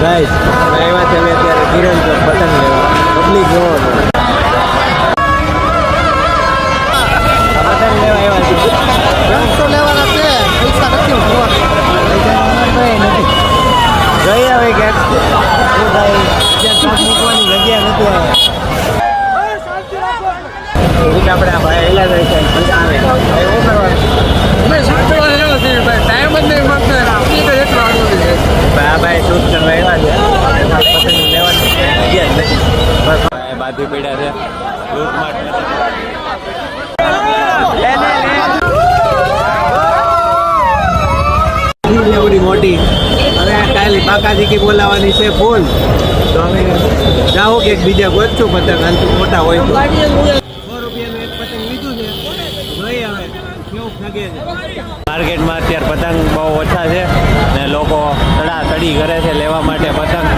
Guys આવ્યા છે અત્યારે કિરણ ચોક પતંગ લેવા. પબ્લિક જોવો છો. પતંગ લેવા આવ્યા છે. તો લેવાના છે, પૈસા નથી ગઈ આવે ક્યાંક શું ભાઈ જ્યાં શાક મૂકવાની જગ્યા નથી આવે. આપણે આ ભાઈ એલા જાય છે મજા આવે. ભાઈ શું કરવાનું? ટાઈમ જ નહીં મળતો આ ભાઈ શૂટ કરવા આવ્યા છે. પતંગ લેવાની જગ્યા જ નથી. બસ બાંધી પડ્યા છે લૂંટમાટ. એવડી મોટી હવે કાલે બાકાજી કી બોલાવાની છે ફૂલ તો અમે જાઓ કે બીજા ગોતશું પતંગ અંત મોટા હોય તો. 100 રૂપિયાનું એક પતંગ લીધું છે. જોઈ હવે કેવું ફગે છે. માર્કેટમાં અત્યારે પતંગ બહુ ઓછા છે ને લોકો તડાતડી કરે છે લેવા માટે પતંગ.